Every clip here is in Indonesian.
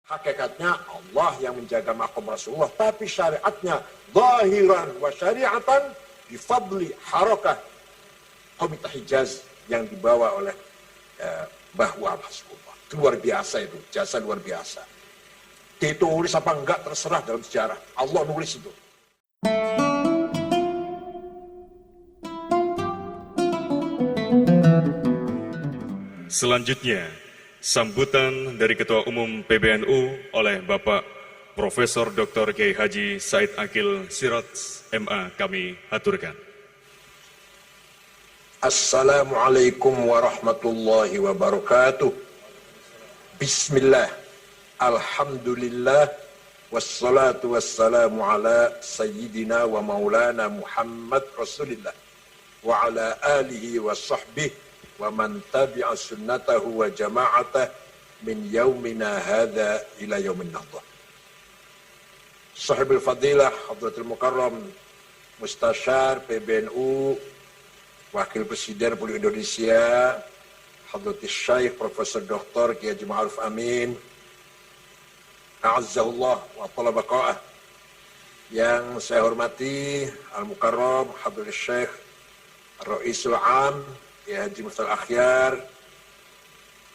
Hakikatnya Allah yang menjaga maqam Rasulullah, tapi syariatnya zahiran wa syariatan bifadli harakah Komite Hijaz yang dibawa oleh Mbah Wahab Hasbullah. Itu luar biasa itu, jasa luar biasa. Ditulis apa enggak terserah dalam sejarah. Allah nulis itu. Selanjutnya, sambutan dari Ketua Umum PBNU oleh Bapak Profesor Dr. Kiai Haji Said Akil Siraj MA kami haturkan. Assalamualaikum warahmatullahi wabarakatuh. Bismillah, alhamdulillah, wassalatu wassalamu ala sayyidina wa maulana Muhammad Rasulillah wa ala alihi wa sahbihi wa man tabi'a sunnatahu wa jama'atah min yaumina hadha ila yaumin nahdah. Sahibul Fadilah Hadratul Mukarram Mustasyar PBNU, Wakil Presiden Republik Indonesia Hadratus Syekh Profesor Dr. Kiai Haji Ma'ruf Amin A'azzahullah wa tala baqa'ah. Yang saya hormati Al-Mukarram Hadratus Syekh Ar-Ra'isul Am Kiai Haji Muftal Akhyar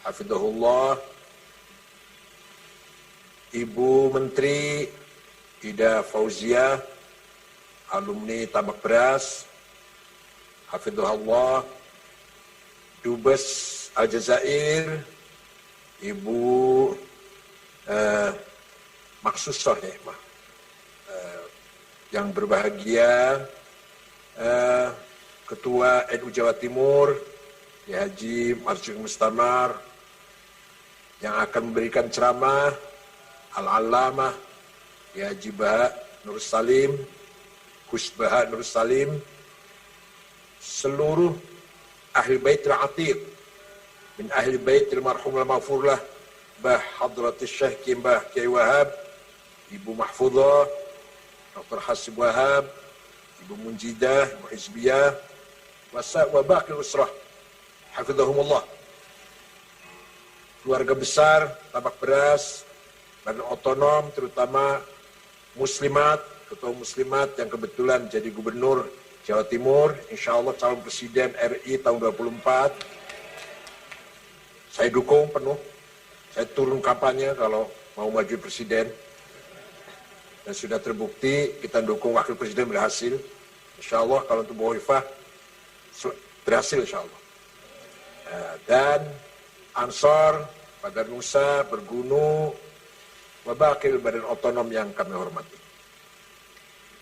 Hafidhahullah, Ibu Menteri Ida Fauzia, alumni Tambak Beras Hafidhahullah, Dubes Aljazair, Ibu Maksusah ya, yang berbahagia Ketua NU Jawa Timur ya Haji Marzuki Mustamar, yang akan memberikan ceramah Al-Allamah ya Haji Baha Nur Salim, Gus Baha Nur Salim, seluruh ahli bait al-atiq min ahli bait al-marhum al-maghfurlah Bah Hadratus Syekh Mbah Kiai Wahab, Ibu Mahfudzah, Dr. Hasib Wahab, Ibu Munjidah, Ibu Hizbiyah, wa baqi usrah hafizahumullah. Keluarga besar Tambak Beras, Badan Otonom, terutama muslimat, ketua muslimat yang kebetulan jadi gubernur Jawa Timur, insya Allah calon presiden RI tahun 2024. Saya dukung penuh, saya turun kampanye kalau mau maju presiden. Dan sudah terbukti kita dukung wakil presiden berhasil. Insya Allah kalau untuk Bu Hovifah berhasil insya Allah. Dan Ansor, Pagar Nusa, Bergunu, Wabakil Badan Otonom yang kami hormati.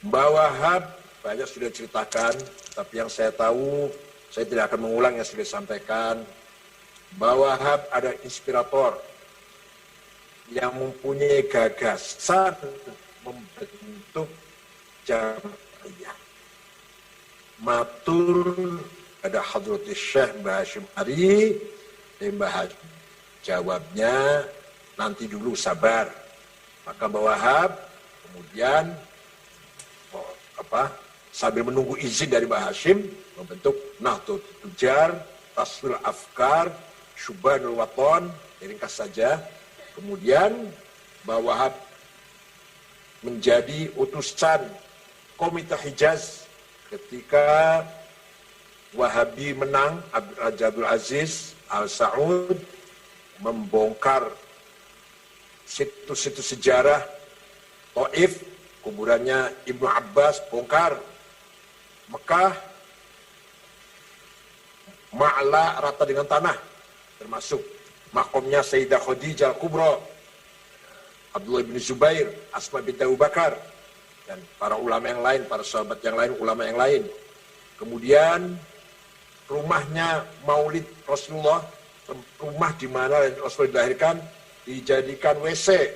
Mbak Wahab banyak sudah ceritakan, tapi yang saya tahu, saya tidak akan mengulang yang sudah disampaikan. Mbak Wahab ada inspirator yang mempunyai gagasan membentuk jamaah. Matur ada Hadratus Syekh Mbah Hashim Ari, Mbah Hashim jawabnya nanti dulu sabar. Maka Mbak Wahab kemudian sambil menunggu izin dari Mbah Hashim membentuk Nahdlatul Tujar, Tasfil Afkar, Syubanul Waton, ringkas saja. Kemudian Mbah Wahab menjadi utusan Komite Hijaz ketika Wahabi menang, Raja Abdul Aziz Al Saud membongkar situs-situs sejarah Taif, kuburannya Ibnu Abbas bongkar, Mekah, Ma'la rata dengan tanah, termasuk makomnya Sayyidah Khadijah Al-Kubra, Abdullah bin Zubair, Asma binti Abu Bakar, dan para ulama yang lain, para sahabat yang lain, ulama yang lain. Kemudian rumahnya Maulid Rasulullah, rumah di mana Rasulullah dilahirkan, dijadikan WC.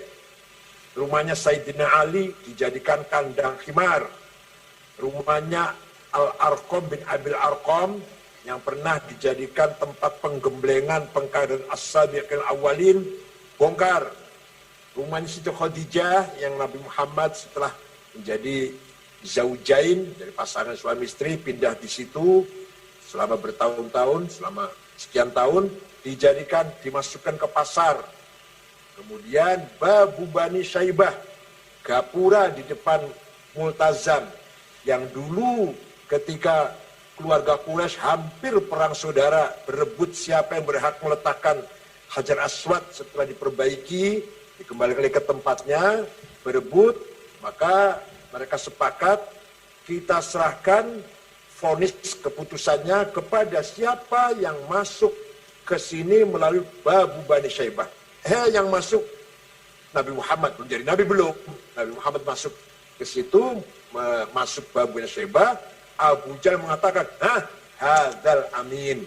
Rumahnya Sayyidina Ali dijadikan kandang khimar. Rumahnya Al-Arqam bin Abil Arqam yang pernah dijadikan tempat penggemblengan pengkaderan as-sabiqil awalin bongkar. Rumahnya Siti Khadijah yang Nabi Muhammad setelah menjadi zaujain dari pasangan suami istri pindah di situ selama bertahun-tahun, selama sekian tahun dijadikan, dimasukkan ke pasar Kemudian Babu Bani Syaibah, gapura di depan Multazam, yang dulu ketika keluarga Quraisy hampir perang saudara, berebut siapa yang berhak meletakkan Hajar Aswad setelah diperbaiki, dikembalikan ke tempatnya, berebut, maka mereka sepakat kita serahkan vonis keputusannya kepada siapa yang masuk ke sini melalui Babu Bani Syaibah. Yang masuk Nabi Muhammad, belum jadi Nabi belum. Nabi Muhammad masuk ke situ, masuk Babu Bani Syaibah. Abu Jahal mengatakan, hadzal amin.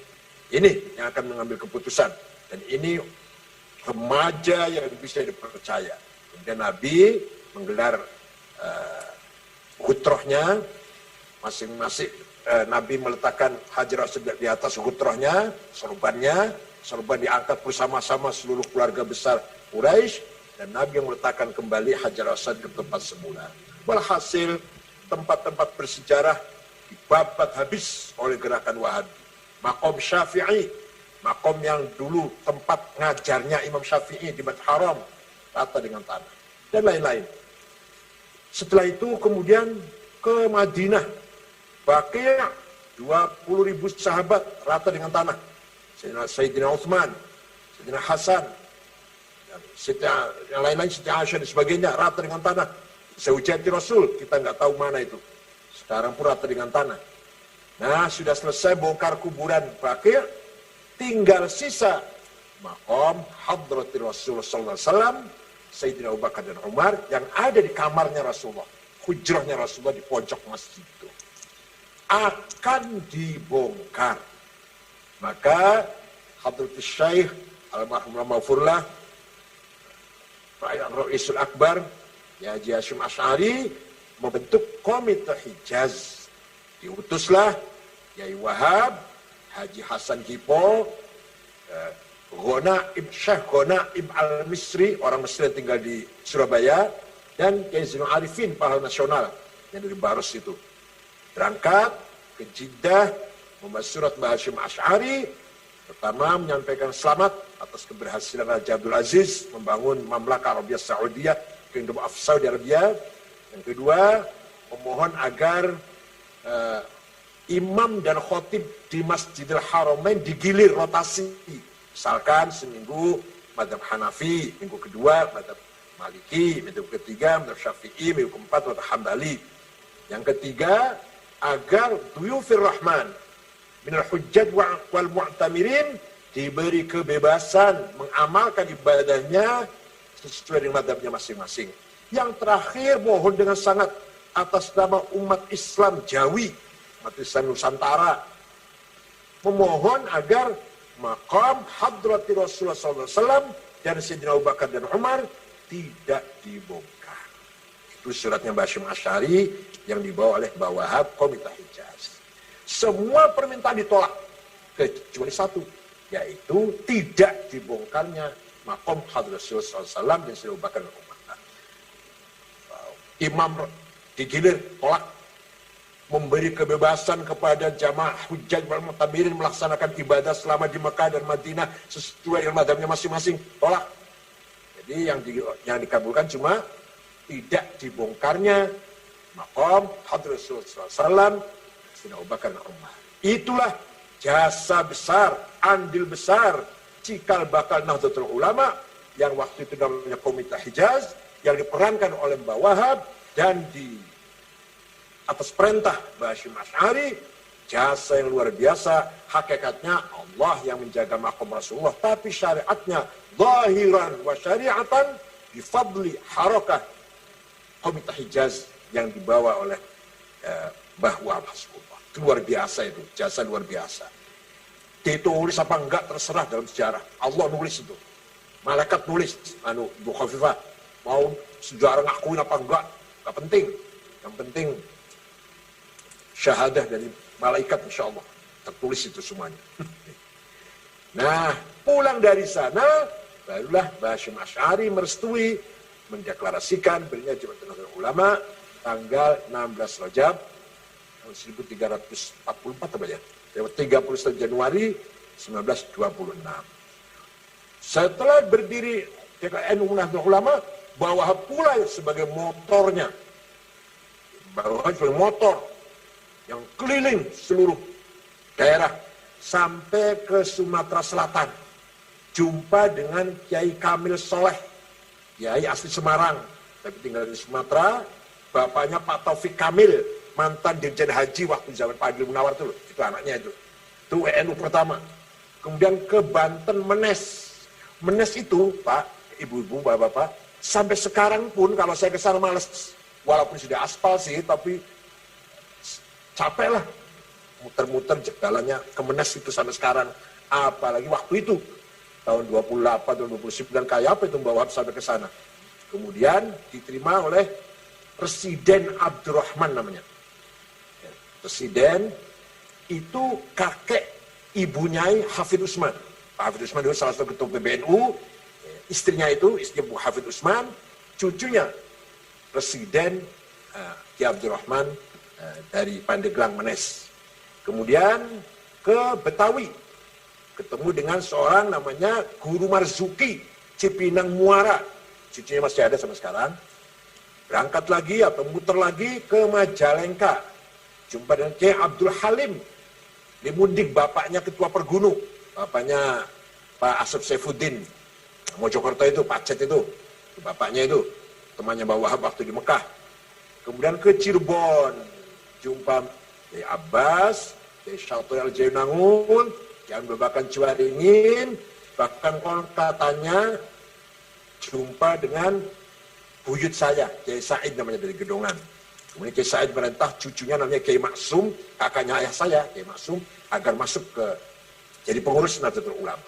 Ini yang akan mengambil keputusan. Dan ini remaja yang bisa dipercaya. Kemudian Nabi menggelar hutrohnya, masing-masing Nabi meletakkan Hajar Aswad di atas hutrohnya, sorban diangkat bersama-sama seluruh keluarga besar Quraisy, dan Nabi yang meletakkan kembali Hajar Aswad ke tempat semula. Walhasil tempat-tempat bersejarah dibabat habis oleh gerakan Wahabi. Makom Syafi'i, makom yang dulu tempat ngajarnya Imam Syafi'i di Masjid Haram, rata dengan tanah, dan lain-lain. Setelah itu kemudian ke Madinah, Baqi' 20.000 sahabat rata dengan tanah. Sayyidina Utsman, Sayyidina Hasan, yang lain-lain, Sayyidina Aisyah dan sebagainya rata dengan tanah. Zaujati Rasul, kita nggak tahu mana itu. Sekarang pun rata dengan tanah. Nah, sudah selesai bongkar kuburan Baqi', tinggal sisa makom Hadratir Rasulullah SAW, Sayyidina Abu Bakar dan Umar yang ada di kamarnya Rasulullah, hujrahnya Rasulullah di pojok masjid itu, akan dibongkar. Maka Hadratus Syekh Almarhum Mahfurullah Ra'isul Akbar Ya Haji Hasyim Asy'ari membentuk Komite Hijaz. Diutuslah Yai Wahab, Haji Hasan Kipo, Syekh Ghonaim Al-Misri, orang Mesir yang tinggal di Surabaya, dan Kiai Zainul Arifin, pahlawan nasional yang dari Baros itu. Berangkat ke Jeddah, membaca surat Mbah Hasyim Asy'ari, pertama menyampaikan selamat atas keberhasilan Raja Abdul Aziz membangun Mamlaka Arabia Saudiyah, Kingdom of Saudi Arabia. Yang kedua, memohon agar imam dan khotib di Masjidil Haramain digilir rotasi. Misalkan seminggu mazhab Hanafi, minggu kedua mazhab Maliki, minggu ketiga mazhab Syafi'i, minggu keempat mazhab Hambali. Yang ketiga, agar duyufir rahman minal hujjat wal mu'tamirin diberi kebebasan mengamalkan ibadahnya sesuai dengan mazhabnya masing-masing. Yang terakhir, mohon dengan sangat atas nama umat Islam Jawi, umat Islam Nusantara, memohon agar maqam Hadrati Rasulullah SAW dan Sayyidina Abu Bakar dan Umar tidak dibongkar. Itu suratnya Mbah Hasyim Asy'ari yang dibawa oleh Mbah Wahab, Komite Hijaz. Semua permintaan ditolak kecuali satu, yaitu tidak dibongkarnya maqam Hadrati Rasulullah SAW dan Sayyidina Abu Bakar dan Umar. Imam digilir, tolak. Memberi kebebasan kepada jamaah hujjaj wal mu'tamirin melaksanakan ibadah selama di Mekah dan Madinah sesuai dengan mazhabnya masing-masing, tolak. Jadi yang dikabulkan cuma tidak dibongkarnya maqam Hadratus Rasulullah SAW, Sayyidina Abu Bakar dan Umar. Itulah jasa besar, andil besar, cikal bakal Nahdlatul Ulama yang waktu itu namanya Komite Hijaz, yang diperankan oleh Mbah Wahab dan di atas perintah Mbah Hasyim Asy'ari. Jasa yang luar biasa. Hakikatnya Allah yang menjaga maqam Rasulullah, tapi syariatnya zahiran wa syariatan bifadli harakah Komite Hijaz yang dibawa oleh Mbah Wahab Hasbullah. Itu luar biasa, itu jasa luar biasa. Ditulis apa enggak terserah dalam sejarah. Allah nulis itu, malaikat nulis. Bu Khafifah mau sejarah ngakuin apa enggak penting. Yang penting syahadah dari malaikat, insya Allah tertulis itu semuanya. Nah, pulang dari sana barulah Mbah Hasyim Asy'ari merestui, mendeklarasikan belinya Jabatan Nahdlatul Ulama tanggal 16 Rajab tahun 1344 apa ya? 31 Januari 1926. Setelah berdiri TKNU Nahdlatul Ulama, bawa pula sebagai motornya. Bawa sebagai motor yang keliling seluruh daerah sampai ke Sumatera Selatan. Jumpa dengan Kiai Kamil Soleh, Kiai asli Semarang, tapi tinggal di Sumatera. Bapaknya Pak Taufik Kamil, mantan Dirjen Haji waktu zaman Pak Adil Munawar itu, itu anaknya itu. Itu WNU pertama. Kemudian ke Banten Menes. Menes itu, Pak, Ibu-ibu, Bapak-bapak, sampai sekarang pun kalau saya ke sana males, walaupun sudah aspal sih, tapi capek lah. Muter-muter jalannya ke Menes itu sampai sekarang. Apalagi waktu itu, tahun 28, tahun 29, kayak apa itu Mbak Wahab sampai ke sana. Kemudian diterima oleh Presiden Abdurrahman namanya. Presiden itu kakek ibunya Hafid Usman. Pak Hafid Usman itu salah satu ketua PBNU. Istrinya itu, istri Bu Hafid Usman, cucunya Presiden Ki Abdurrahman dari Pandeglang Menes. Kemudian ke Betawi, ketemu dengan seorang namanya Guru Marzuki Cipinang Muara, cucunya masih ada sampai sekarang. Berangkat lagi atau muter lagi ke Majalengka, jumpa dengan Kiai Abdul Halim Limundik, bapaknya Ketua Pergunu, bapaknya Pak Asep Saifuddin Mojokerto itu, Pacet itu bapaknya itu, temannya Mbak Wahab waktu di Mekah. Kemudian ke Cirebon, jumpa Kiai Abbas, Kiai Syaikhul Al-Jainangun, Kiai Abdul Bakan Cuaringin, bahkan katanya jumpa dengan buyut saya, Kiai Said namanya dari Gedongan. Kemudian Kiai Said merintah cucunya namanya Kiai Maksum, kakaknya ayah saya, Kiai Maksum, agar masuk ke jadi pengurus Nahdlatul Ulama.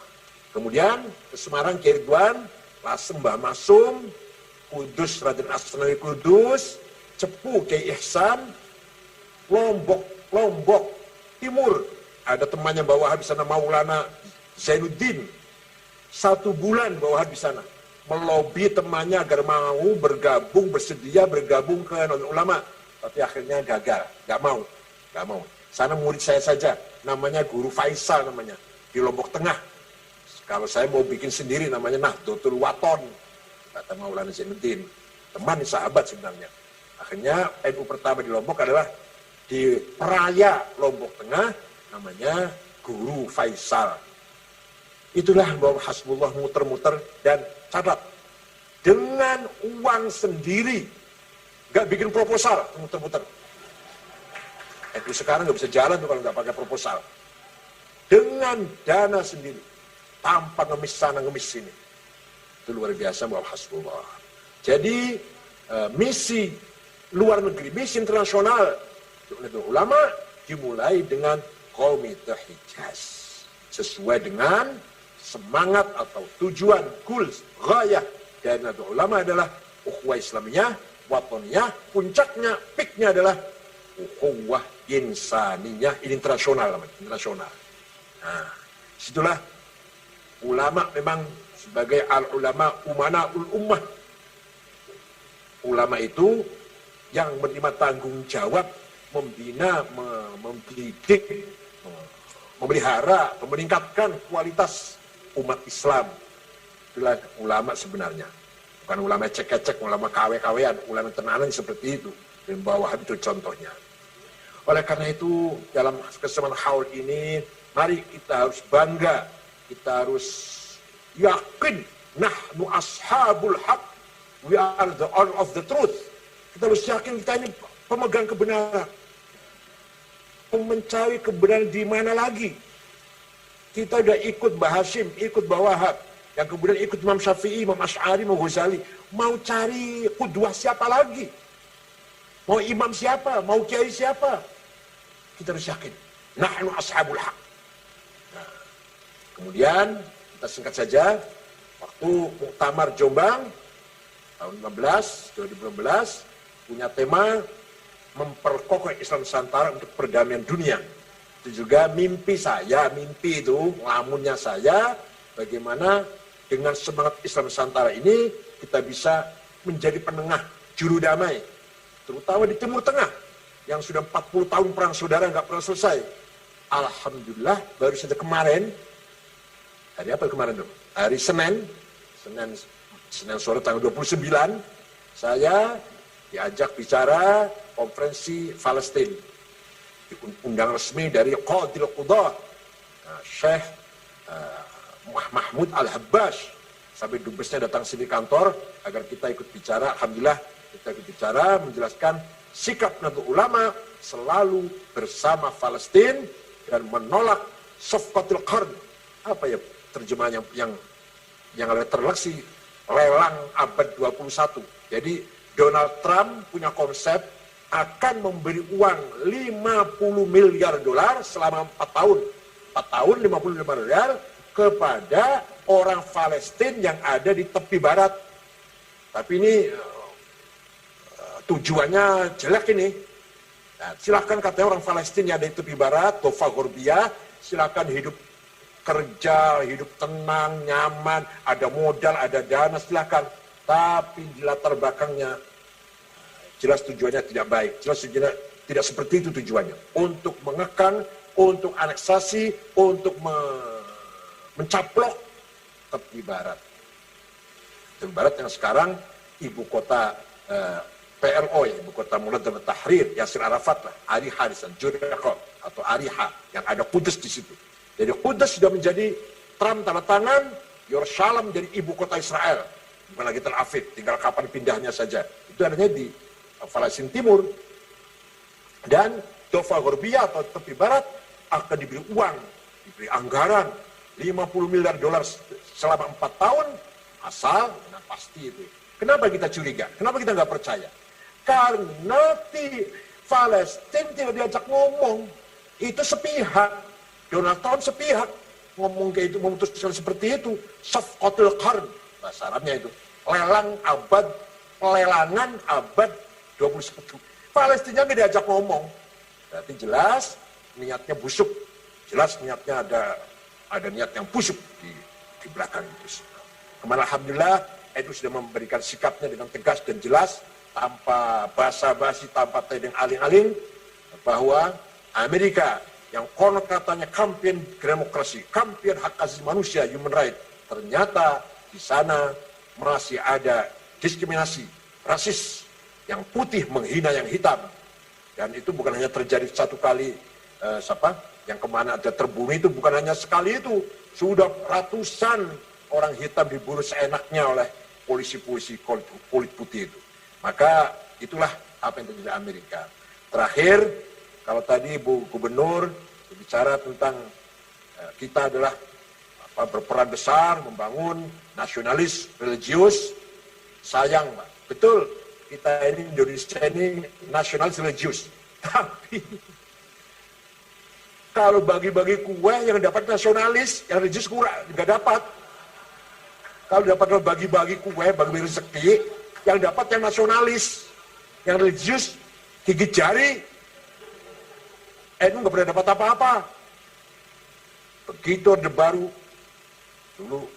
Kemudian ke Semarang Kiai Ridwan, Lasem Mbah Masum, Kudus Raden Asnawi Kudus, Cepu Kiai Ihsan, Lombok Timur, ada temannya Mbak Wahab di sana, Maulana Zainuddin. 1 bulan Mbak Wahab di sana, melobi temannya agar mau bergabung, bersedia bergabung ke Nahdlatul Ulama, tapi akhirnya gagal, nggak mau. Sana murid saya saja, namanya Guru Faisal namanya, di Lombok Tengah. Kalau saya mau bikin sendiri namanya Nahdlatul Waton, kata Maulana Zainuddin, teman sahabat sebenarnya. Akhirnya NU pertama di Lombok adalah di Peraya Lombok Tengah, namanya Guru Faisal. Itulah bahwa Hasbullah muter-muter dan catat. Dengan uang sendiri, gak bikin proposal, muter-muter. NU sekarang gak bisa jalan tuh kalau gak pakai proposal. Dengan dana sendiri, tanpa ngemis sana ngemis sini. Itu luar biasa bahwa Hasbullah. Jadi misi luar negeri, misi internasional Nahdlatul Ulama dimulai dengan Komite Hijaz, sesuai dengan semangat atau tujuan, goals, ghayah dari Nahdlatul Ulama adalah ukhuwah Islamiyah, watoniyah, puncaknya, peaknya adalah ukhuwah insaniyah, internasional namanya, internasional. Nah, situlah ulama memang sebagai al-ulama umana'ul ummah. Ulama itu yang menerima tanggung jawab membina, mendidik, memelihara, meningkatkan kualitas umat Islam. Itulah ulama sebenarnya. Bukan ulama cek-cek, ulama kawe-kawean, ulama tenanan seperti itu. Dan bawah itu contohnya. Oleh karena itu, dalam kesempatan haul ini, mari kita harus bangga, kita harus yakin, nahnu ashabul haq, we are the honor of the truth. Kita harus yakin kita ini pemegang kebenaran. Mencari kebenaran di mana lagi? Kita udah ikut Mbah Hashim, ikut Mbah Wahab, yang kemudian ikut Imam Syafi'i, Imam Asy'ari, Imam Ghazali. Mau cari qudwah siapa lagi? Mau imam siapa? Mau kiai siapa? Kita harus yakin. Nahnu ashabul haq. Nah, kemudian kita singkat saja, waktu Muktamar Jombang tahun 2015 punya tema memperkokoh Islam Nusantara untuk perdamaian dunia. Itu juga mimpi saya, mimpi itu ngelamunnya saya, bagaimana dengan semangat Islam Nusantara ini kita bisa menjadi penengah juru damai, terutama di Timur Tengah yang sudah 40 tahun perang saudara nggak pernah selesai. Alhamdulillah baru saja kemarin, hari apa kemarin tuh? Hari Senin Senin sore tanggal 29, saya diajak bicara konferensi Palestina. Undang resmi dari Qadil Qudah, Syekh Mahmud Al-Habbash. Sampai dubesnya datang sini kantor agar kita ikut bicara. Alhamdulillah kita ikut bicara, menjelaskan sikap Nahdlatul Ulama selalu bersama Palestina dan menolak Safqatul Qarn. Apa ya terjemahannya yang ada terleksi, lelang abad 21. Jadi Donald Trump punya konsep akan memberi uang 50 miliar dolar selama 4 tahun. 4 tahun 50 miliar kepada orang Palestina yang ada di tepi barat. Tapi ini tujuannya jelek ini. Nah, silakan katanya orang Palestina yang ada di tepi barat, Dofa Gorbia, silakan hidup kerja, hidup tenang, nyaman, ada modal, ada dana, silakan. Tapi di latar belakangnya jelas tujuannya tidak baik. Jelas tujuannya tidak seperti itu tujuannya. Untuk mengekang, untuk aneksasi, untuk mencaplok tepi barat. Tepi barat yang sekarang ibu kota PLO, ya, ibu kota Mulad dan Tahrir, Yasir Arafat lah, Ariha di sana, Jericho atau Ariha, yang ada Kudus di situ. Jadi Kudus sudah menjadi Trump tanda tangan, Yerusalem menjadi ibu kota Israel. Bukan lagi Tel Aviv, tinggal kapan pindahnya saja. Itu adanya di Palestina Timur. Dan Dofa Gorbia atau tepi barat akan diberi uang, diberi anggaran 50 miliar dolar selama 4 tahun, asal, nah pasti itu. Kenapa kita curiga? Kenapa kita nggak percaya? Karena Palestina tidak diajak ngomong. Itu sepihak. Donald Trump sepihak ngomong kayak itu, memutuskan seperti itu. Safqatul Qarn, bahasa Arabnya itu. Pelelangan abad 21. Palestina nggak diajak ngomong. Berarti jelas niatnya busuk. Jelas niatnya ada niat yang busuk di belakang itu. Kemarin alhamdulillah NU sudah memberikan sikapnya dengan tegas dan jelas, tanpa basa-basi, tanpa tedeng aling-aling, bahwa Amerika yang konon katanya kampion demokrasi, kampion hak asasi manusia, human right, ternyata di sana masih ada diskriminasi, rasis, yang putih menghina yang hitam. Dan itu bukan hanya terjadi satu kali, yang kemana ada terbunuh itu bukan hanya sekali itu, sudah ratusan orang hitam dibunuh seenaknya oleh polisi-polisi kulit putih itu. Maka itulah apa yang terjadi di Amerika. Terakhir, kalau tadi Bu Gubernur bicara tentang kita adalah berperan besar membangun nasionalis religius, sayang Pak, betul kita ini Indonesia ini nasionalis religius, tapi kalau bagi-bagi kue yang dapat nasionalis, yang religius kurang, nggak dapat. Kalau dapat bagi-bagi kue, bagi-bagi rezeki, yang dapat yang nasionalis, yang religius, gigit jari, NU nggak pernah dapat apa-apa. Begitu Orde Baru, dulu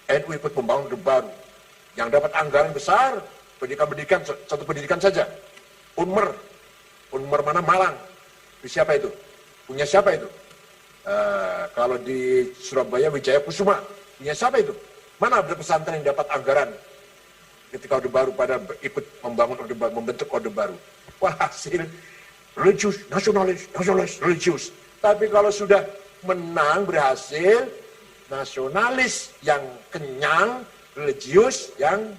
NU ikut membangun Orde Baru, yang dapat anggaran besar, pendidikan, satu pendidikan saja, Unmer mana Malang, siapa itu? Punya siapa itu? Kalau di Surabaya Wijaya Kusuma, punya siapa itu? Mana ada pesantren yang dapat anggaran ketika Orde Baru pada ikut membangun Orde Baru, membentuk Orde Baru? Wah, hasil religius, nasionalis, religius. Tapi kalau sudah menang, berhasil, nasionalis yang kenyang, religius yang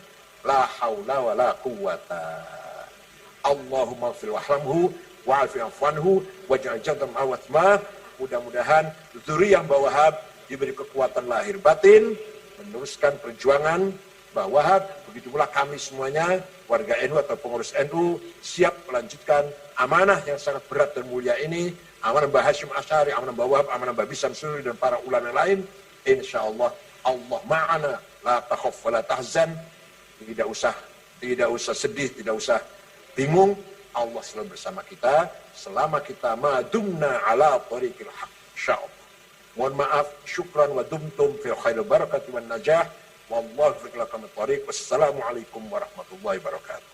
la haula wa la quwata. Allahumma fil wahlamhu wa'afi afwanhu waj'al jannatan ma'watma. Mudah-mudahan zuriyah Mbah Wahab diberi kekuatan lahir batin, meneruskan perjuangan Mbah Wahab. Begitu pula kami semuanya, warga NU atau pengurus NU, siap melanjutkan amanah yang sangat berat dan mulia ini, amanah Mbah Hashim Asy'ari, amanah Mbah Wahab, amanah Mbah Bisam Suri dan para ulama lain. Insyaallah Allah ma'ana, la takhaf wa la tahzan. Tidak usah sedih, tidak usah bingung. Allah selalu bersama kita selama kita madumna ala tariqil haq. Insyaallah. Mohon maaf, syukran wa dumtum fi khairil barakati wan najah. Wallahu fi lakum tariq. Wassalamualaikum warahmatullahi wabarakatuh.